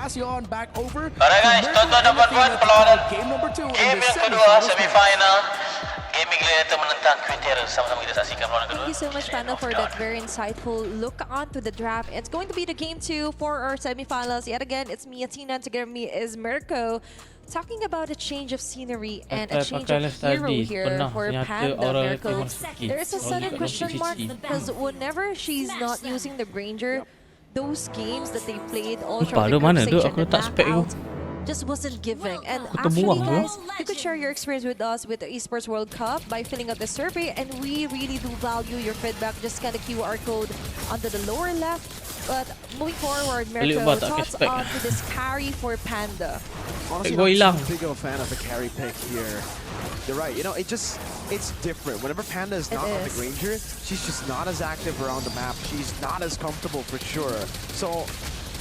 pass you on back over. Alright guys, tonton dapat buat perlawanan Game number 2 in game the yang kedua semifinals. semifinal. Gaming Gladiators menentang Gladiators. Sama-sama kita saksikan perlawanan kedua. Thank you so much, Panda, for that very insightful look onto the draft. It's going to be the game 2 for our semifinals. Yet again, it's me, Atina, and together with me is Mirko. Talking about a change of scenery and a change of hero here for Panda, Mirko. There's a sudden question mark because whenever she's not using the Granger, those games that they played all throughout the group stage and the map out just wasn't giving. And actually, guys, you could share your experience with us with the Esports World Cup by filling out the survey, and we really do value your feedback. Just scan the QR code under the lower left. But moving forward, Mirko, thoughts on to this carry for Panda? Honestly, not too big of a fan of the carry pick here. You're right. You know, it's different. Whenever Panda is not on the Granger, she's just not as active around the map. She's not as comfortable for sure. So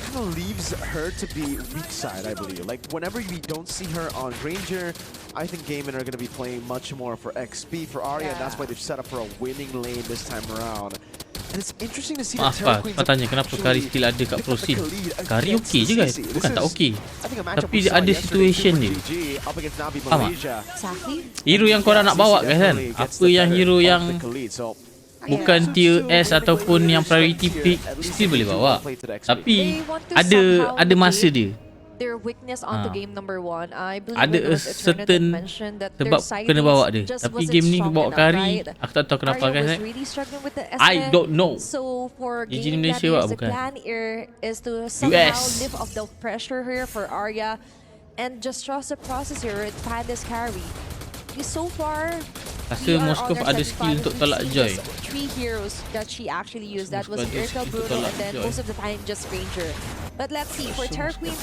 kind of leaves her to be weak side, I believe. Like whenever we don't see her on Granger, I think Gaimin are going to be playing much more for XP for Arya, and that's why they've set up for a winning lane this time around. And it's interesting to see that Maaf Pak, tanya kenapa Kari still ada kat pro scene. Kari okey je guys, bukan tak okey. Tapi dia ada situation dia. Faham tak? Hero yang korang nak bawa guys kan? Apa yang hero yang bukan tier S ataupun yang priority pick still boleh bawa. Tapi ada masa dia. Their weakness onto game number 1. I believe ada certain sebab kena bawa dia. Tapi game ni bawa Kari, aku tak tahu kenapa guys. I don't know. So for GG game Malaysia Gladiators, the bukan. plan here is to somehow lift off the pressure here for Arya and just trust the process here with Panda's carry. So far, rasa Moskov ada skill untuk tolak Joy. 3 heroes that she actually used. That was Irkel, Bruno, and then most of the time just Ranger. But let's see, for Terra Queen,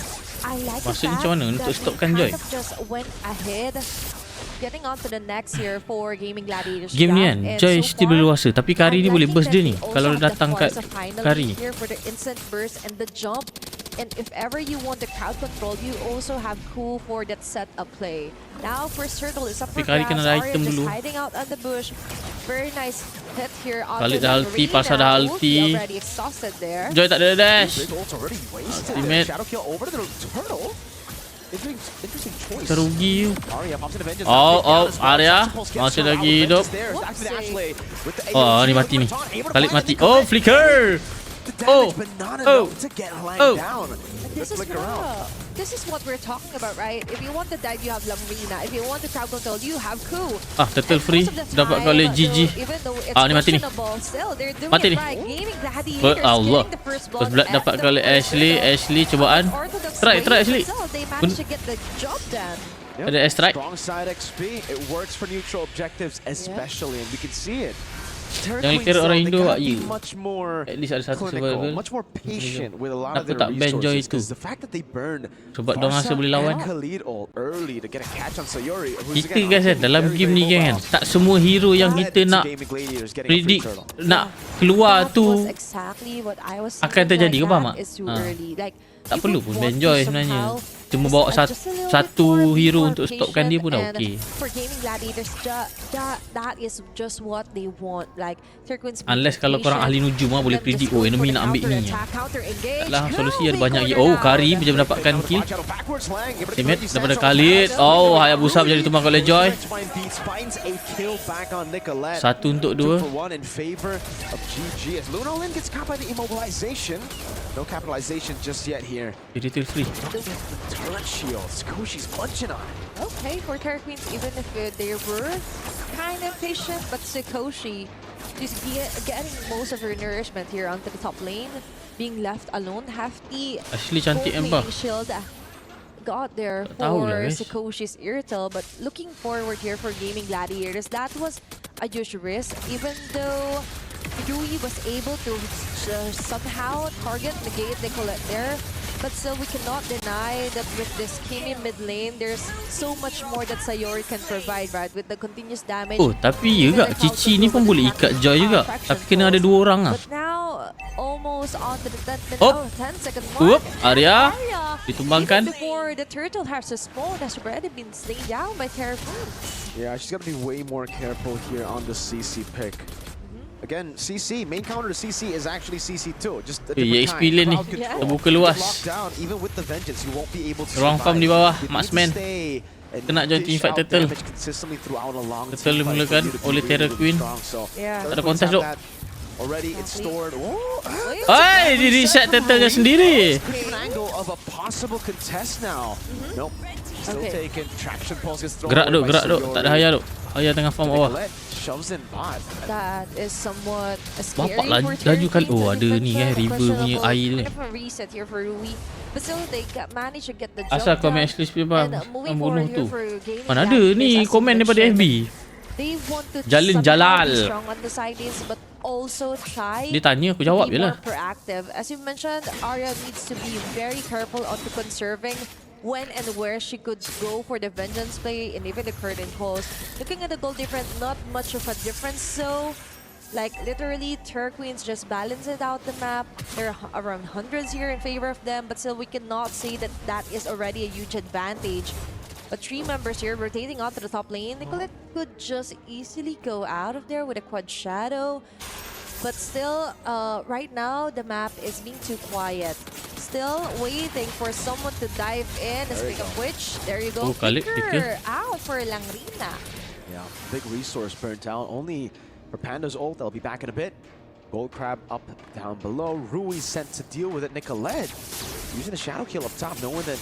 I like the fact that they kind of just went ahead, getting on to the next here for Gaming Gladiators. Game ni kan, Joy still berluasa. Tapi Kari ni boleh burst dia ni. Kalau dia datang kat Kari. Here for the instant burst and the jump. And if ever you want the crowd control, you also have cool for that setup play. Now for Circle, it's up for grabs. Arya just hiding out on the bush. Very nice hit here on the ulti, pasal dah ulti. already exhausted there. Joy tak ada dash. Ultimate. Terugi. Arya masih lagi hidup. Oh, ni mati ni. Khalid mati. Oh, flicker. This is what we're talking about, right? If you want the dive, you have Lamrina. If you want the crowd control, you have Ku. Turtle free. Dapat kali GG. Ni mati ni. Mati ni. Allah. Terus Blood dapat kali Ashley cubaan. Try Ashley. Ada strike. Strong side XP. It works for neutral objectives especially, and we can see it. Jangan kira orang Indo buat you. Much more at least ada satu survival. Much more patient with a lot of Aku their tak ban Joy resources. itu. The fact that they burned sebab dia rasa boleh lawan. Early to get a catch on Sayori. Kita guys kan, dalam game ni kan, tak semua hero yang kita nak predict nak keluar tu akan terjadi, kau faham tak? Tak perlu pun ban Joy sebenarnya. Cuma bawa satu hero untuk stopkan dia pun dah okey. For Gaming Gladiators, that is just what they want. Like unless kalau korang ahli nujum boleh predict enemy nak ambil ni. Taklah solusi ada banyak lagi. Kari macam mendapatkan kill. Damage daripada Khalid. Hayabusa menjadi tumbang oleh Joy. 1 untuk 2. No capitalization just yet here. Digital free. Turret shields. Koshi's punching on. Okay, for Terra Queens, even if they were kind of patient, but Sakoshi is getting most of her nourishment here onto the top lane, being left alone. Hefty Ashley cantik embah. Shield got there for Sakoshi's Irtel, but looking forward here for Gaming Gladiators, that was a huge risk, even though Yui was able to somehow target, negate Nicolette there. But still, we cannot deny that with this Kimi mid lane, there's so much more that Sayori can provide, right? With the continuous damage. Tapi juga Cici ni pun boleh ikat Joy juga. Tapi kena ada 2 orang lah. But now, almost on to the 10-second mark. Arya ditumbangkan. Even before the turtle has spawned, has already been slain down by Terra Queen. Yeah, she's got to be way more careful here on the CC pick. Again, CC, main counter to CC is actually CC too. Just a EXP different lane ni. kind. Crowd control. Terbuka luas. Locked down, even with the vengeance, you won't be able to Ruang farm di survive. bawah, You need to marksman. stay and Kena join dish teamfight out turtle. damage consistently throughout a long Turtle teamfight dimulakan for you to be oleh Terror Queen. strong. So, Yeah. Turtle Ada Queens kontes have duk. that already, it's stored. Oi, di reset turtle-nya sendiri. An angle of a possible contest now. Nope. Still Okay. taken. Traction pulse gets thrown Gerak away duk, by gerak duk. Tak ada Sayori. Haya duk. Haya tengah farm bawah. Nicolette shoves in bot. That is somewhat scary Bapak laju for Terror kali. Queens Oh, as ada you ni mentioned, river punya questionable air tu. kind of a reset here for Rui. But still they managed to get the Asal job komen done. exclusive bang. And moving Yang bunuh forward tu. here for Gaimin Mana ada Gladiators, ni as you komen daripada mentioned, FB. They want to Jalin somehow Jalal. be strong on the side lanes, but also try Dia tanya aku jawab be je more lah. proactive. As you mentioned, Arya needs to be very careful onto conserving when and where she could go for the vengeance play and even the curtain calls. Looking at the goal difference, not much of a difference. So, like literally, Turquoise just balance it out the map. There are around hundreds here in favor of them, but still we cannot say that that is already a huge advantage. But 3 members here rotating onto the top lane. Nicolette could just easily go out of there with a quad shadow. But still, right now, the map is being too quiet. Still waiting for someone to dive in. Speaking of which, there you go. Oh, kali, Picker out for Langrina. Yeah, big resource burnt out. Only for Panda's ult, they'll be back in a bit. Gold Crab up, down below. Rui sent to deal with it. Nicolette using the shadow kill up top, knowing that.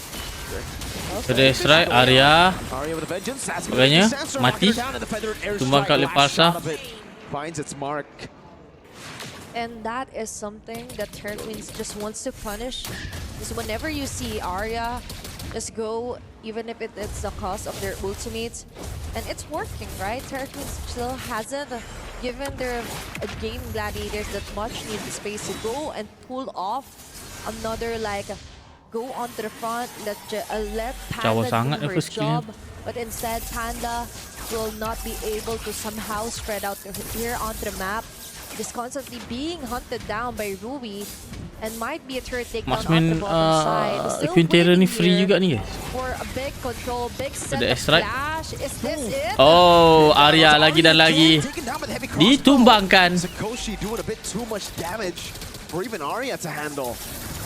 Sudah strike Arya. Arya with a vengeance. That's Agaknya gonna be Sandstorm mati. knocking her down, and the feathered airstrike, Tumbang kat last Leparsa. shot of it finds its mark. And that is something that Terror Queens just wants to punish. Is whenever you see Arya, just go, even if it's the cost of their ultimates. And it's working, right? Terror Queens still hasn't given their game gladiators that much need the space to go and pull off another, like, go onto the front, let Jawa Panda sangat do her first skill. job. But instead, Panda will not be able to somehow spread out here onto the map. Just constantly being hunted down by Rui and might be a turret takedown on Marksman the bottom side. Still Quintero ni waiting free here juga ni guys. for a big control, big set Ada of strike. flash. Is this it? Oh, Arya lagi dan lagi Taken down with heavy crossbow. ditumbangkan. Sakoshi doing a bit too much damage for even Arya to handle.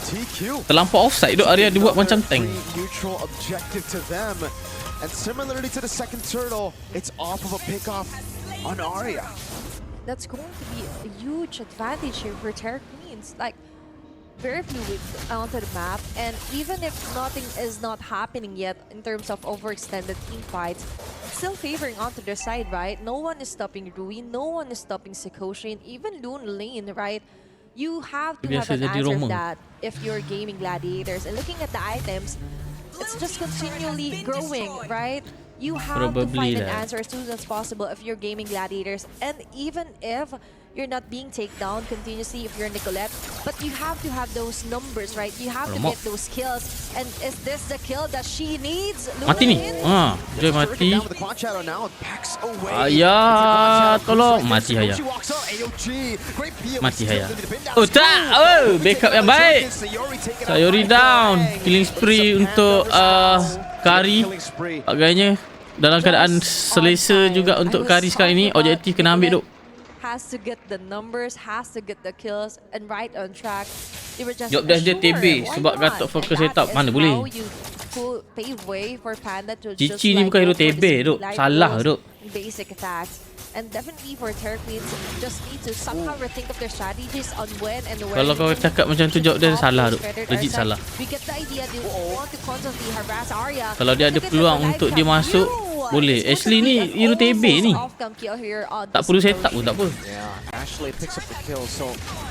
TQ. Terlampau offside duk Arya dibuat macam tank. Neutral objective to them. And similarly to the second turtle, it's off of a pickoff on Arya. That's going to be a huge advantage here for Terror Queens. Like, very fluid onto the map, and even if nothing is not happening yet in terms of overextended team fights, it's still favoring onto their side, right? No one is stopping Rui, no one is stopping Sakoshi, and even Loon Lane, right? You have to have Biasa an jadi answer Romo. for that if you're gaming gladiators. And looking at the items, it's just continually growing, right? You have to Probably find an lah. answer as soon as possible if you're gaming gladiators, and even if you're not being taken down continuously if you're Nicolette, but you have to have those numbers, right? You have to Alamak. get those kills. And is this the kill that she needs? Mati ni. Lulin? Ha, dia mati. Down with the quad shadow now and backs away. Ayah, tolong. Mati Haya. Mati Haya. Oh tak. Oh, backup yang baik. Sayori down. Killing spree untuk Kari. Agaknya dalam keadaan selesa juga untuk Kari sekarang ini. Objektif kena ambil duk. Has to get the numbers, has to get the kills, and right on track. They were just Job desk dia sure, TB why sebab not? Gatot fokus And setup. that is Mana boleh. how you pave way for Panda to Cici just ni like bukan hero go for TB the duk. light Salah rolls duk. and basic attacks. And definitely for Terror Queens, just need to somehow rethink of their strategies on when and where. Kalau kau you can cakap macam tu job dia off salah those duk. feathered Legit airstrike. salah. We get the idea they want to constantly harass Arya. Kalau dia ada Look at peluang the untuk live dia cam. masuk, You! boleh. It's going Ashley to be ni an hero TB ni. almost off-cam kill here on Tak this perlu story. setup pun tak apa. Yeah, Ashley picks up the kill, so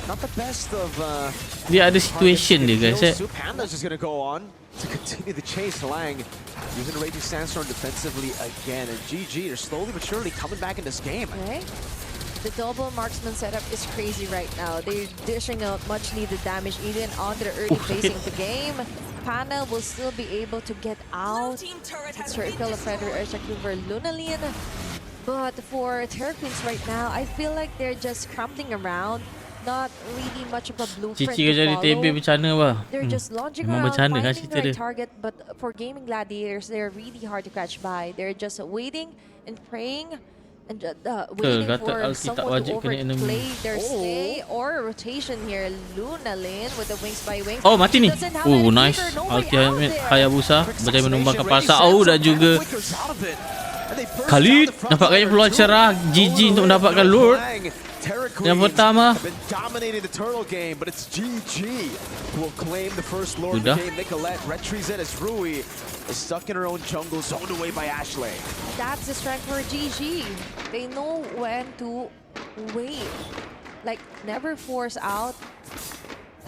not the best of Dia ada situation dia guys. kills. Panda's just gonna go on to continue the chase. Lang using the Raging Sandstorm defensively again, and GG are slowly but surely coming back in this game. Okay. The double marksman setup is crazy right now. They're dishing out much needed damage even on the early phasing of the game. Panda will still be able to get out. Circle of Feather Airstrike over Lunalin. But for Terror Queens right now, I feel like they're just crumbling around. Not really much of a blueprint Cici kerja di to TB follow. bercana bah. They're just launching Memang around, bercanda kan finding cerita the right dia. target, but for gaming gladiators, they're really hard to catch by. They're just waiting and praying And waiting kata for ulti tak someone wajib to kena enemy. overplay their stay or rotation here. Luna Lane with the wings by wings. Oh, mati ni. Doesn't have Oh, any nice. flicker, no Ulti way out there. Hayabusa berjaya menumbangkan pasar. Oh, dan juga Khalid Khalid dapatkan peluang cerah. GG untuk mendapatkan Lord. Yang pertama. Dominating the turtle game, but it's GG who will claim the first Lord Sudah. game. Nicolette retreats in as Rui is stuck in her own jungle, zoned away by Ashley. That's the strength for GG. They know when to wait. Like, never force out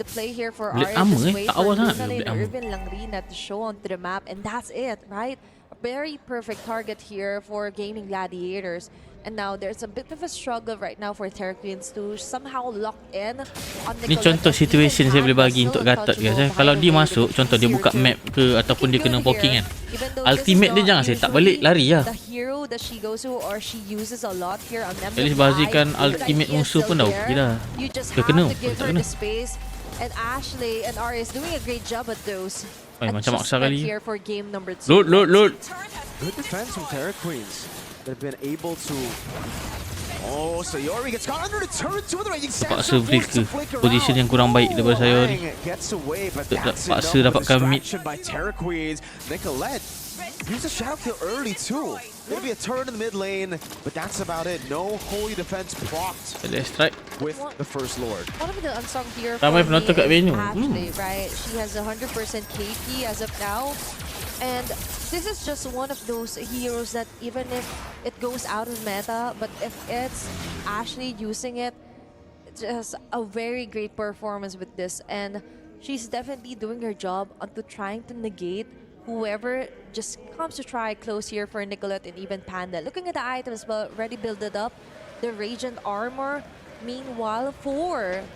the play here for Black Arya. armor, Just eh? wait Tak for awal sangat Luna dia Lane Black or armor. even Langrina to show onto the map. And that's it, right? A very perfect target here for Gaimin Gladiators. And now there's a bit of a struggle right now for Terra Queens to somehow lock in on Ni Nicolette contoh and situation even saya boleh have bagi the untuk still Gatot guys. untouchable Kalau dia Vital masuk, Blade contoh dia with buka Zero map ke ataupun dia kena poking kan. Even though this is Ultimate dia not jangan saya tak usually balik lari lah. the hero that she goes to or she uses a lot here on At least MWI, bahagikan good ultimate idea musuh pun still dah there. okey dah. You just Dia have kena, to give tak her kena. the space. And Ashley and Arya is doing a great job at those. Macam maksa adjustment kali. here for game number 2. Load. Good defense from Terra Queens. They've been able to. Oh, Sayori gets caught under the turret to the right. Terpaksa flicker. Position yang kurang baik daripada Sayori. Gets away, but that's Terpaksa enough dapatkan mid. distraction by Terra Queens. Nicolette used a shadow kill early too. Maybe a turret in the mid lane, but that's about it. No holy defense procced Let's strike. with the first Lord. One of the unsung here Ramai for me penonton kat is venue. Ashley, right? She has 100% KP as of now. And this is just one of those heroes that even if it goes out of meta, but if it's Ashley using it, it's just a very great performance with this. And she's definitely doing her job onto trying to negate whoever just comes to try close here for Nicolette and even Panda. Looking at the items, but already built it up. The Radiant Armor. Meanwhile, for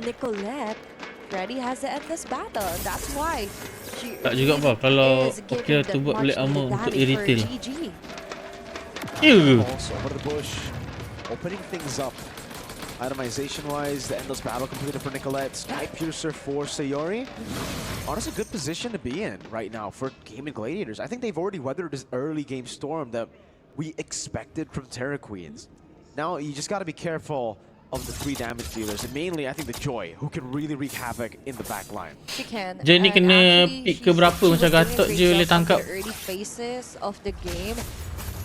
Nicolette, Freddy has the endless battle. That's why she Tak juga apa kalau okey lah tu buat black armor untuk irritate. Ya ke? Also, over the bush, opening things up. Itemization-wise, the endless battle completed for Nicolette. Snipe Piercer for Sayori. Honestly, good position to be in right now for Gaimin Gladiators. I think they've already weathered this early game storm that we expected from Terra Queens. Now, you just got to be careful of the 3 damage dealers, and mainly I think the Joy, who can really wreak havoc in the back line. She can. Joy ni And kena actually, pick ke berapa she was macam doing a Gatot great je job boleh on tangkap. the early phases of the game.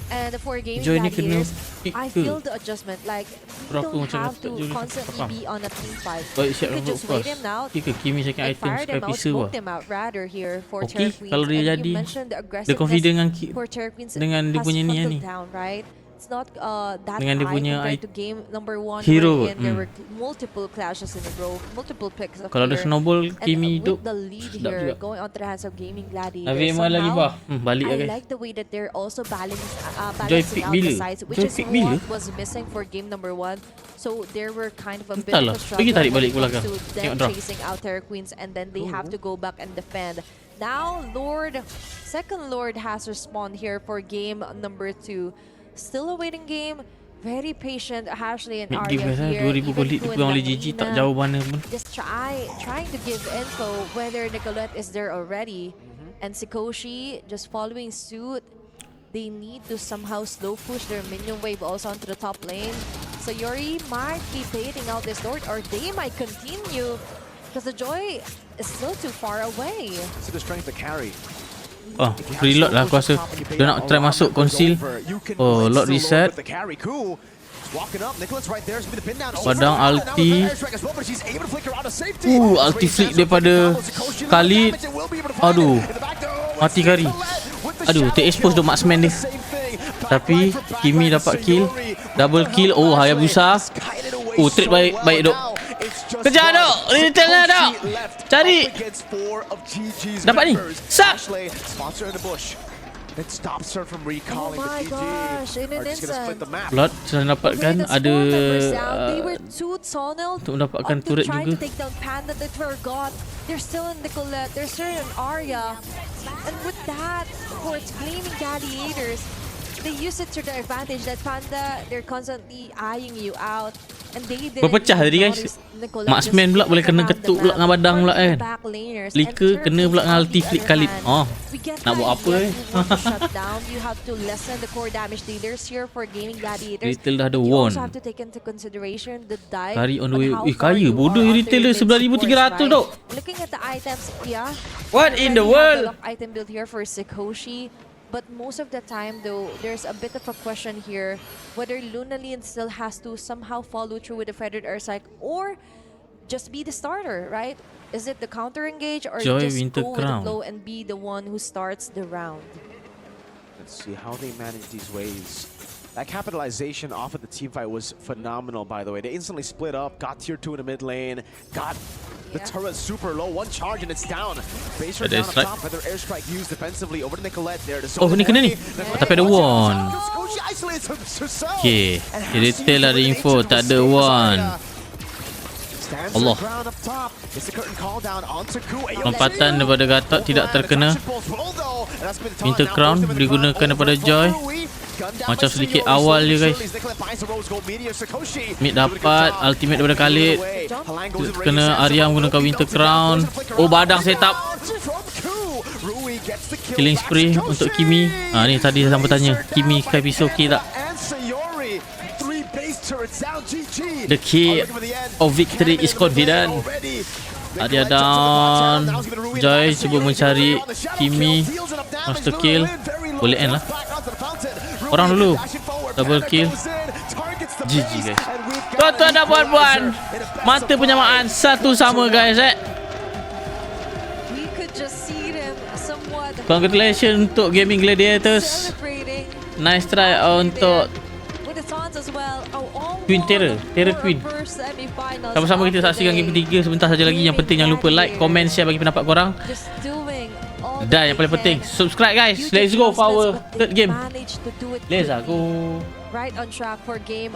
And for Gaimin Joy ni kena Gladiators, pick I ke feel the adjustment. Like, you berapa don't macam have Gatot to je boleh constantly faham. be on a team fight. Baik You siap could untuk just wait first. him out. Okey ke Kimi second Like, item fire sekali them out, pisau smoke lah. them out rather here for Okey, Terra Queens. kalau dia And jadi, you mentioned the dia confident dengan for Terra Queens dengan dia has punya ni funneled ni. down, right? It's not that Dengan dia high punya compared to game number 1 hero wherein there kot. were multiple clashes in a row, multiple picks of Kalau ada here. snowball And Kimi hidup, with the lead sedap here juga. going onto the hands of Gaimin Gladiators, Nabi Emal lagi bah. Balik lah I guys. like the way that they're also Joy balancing pick out bila? the sides, which Joy is pick what bila? was missing for game number 1. So there were kind of a bit Entahlah, of a struggle pergi tarik when balik it ke comes belakang. to them Tengok draw. chasing out Terra Queens, and then they have to go back and defend. Now second Lord has respawned here for game number 2. Still a waiting game. Very patient Ashley and Mid game Arya guys, here. 2000 even gold lead Ku and dipegang oleh GG tak Langrina jauh mana pun. just trying to give info whether Nicolette is there already. And Sikoshi just following suit. They need to somehow slow push their minion wave also onto the top lane. So Yuri might be baiting out this Lord, or they might continue because the Joy is still too far away. So the strength to carry. Oh, reload lah aku rasa. Dia nak try masuk conceal. Oh, Lord reset. Padang ulti. Ulti flick daripada Khalid. Aduh, mati kari. Aduh, ter-expose tu marksman dia. Tapi Kimi dapat kill. Double kill. Oh, Hayabusa. Oh, trade baik dok. Kejar dok. Retail lah dok. Cari. Dapat ni. Sak. It stops her from Oh recalling my the GG. gosh, in an Are just gonna split instant. the map. Blood sudah dapatkan ada They were too tunneled untuk mendapatkan up to turret trying juga. to take down Panda. They forgot. They're still in Nicolette. They're still in Arya. And with that, for its Gaimin Gladiators, they use it to their advantage. That Panda, they're constantly eyeing you out. Berpecah tadi guys. Marksman pula boleh kena ketuk pula dengan badang pula kan. Lika kena pula dengan ulti flip Khalid. Oh, nak buat apa Retail dah ada won. Kari on the way. Kaya bodoh Retail dia 9,300 dok. What in the world? Item build here for Sikoshi. But most of the time though, there's a bit of a question here whether Lunalin still has to somehow follow through with the Feathered Airstrike or just be the starter, right? Is it the counter engage or Joy just Winter go with the Crown. flow and be the one who starts the round? Let's see how they manage these waves. That capitalization off of the team fight was phenomenal, by the way. They instantly split up, got tier 2 in the mid lane, got the turret super low, one charge and it's down. Base rate down up top, Feather Airstrike used defensively over to Nicolette there. Oh, ni kena ni. Tapi ada won. Okay, Retail ada info, tak ada won. Allah. Lompatan daripada Gatot tidak terkena. Winter Crown digunakan daripada Joy. Macam sedikit awal je guys. Mid dapat ultimate daripada Khalid. Kena Arya menggunakan Winter Crown. Oh, badang setup. Killing spree untuk Kimi. Ni tadi saya sampai tanya, Kimi Sky Piso okay tak? The key of victory is confident. Arya down. Joy cuba mencari Kimi. Master kill. Boleh end lah. Orang dulu. Double kill. GG guys. Tuan-tuan dan puan-puan, mata penyamaan satu sama guys Congratulations untuk Gaming Gladiators. Nice try untuk Queen Terror Queen. Sama-sama kita saksikan game ketiga sebentar saja lagi. Yang penting jangan lupa like, comment, share bagi pendapat korang. Dan yang paling penting, subscribe guys. Let's go for our third game. Let's go. Right on track for game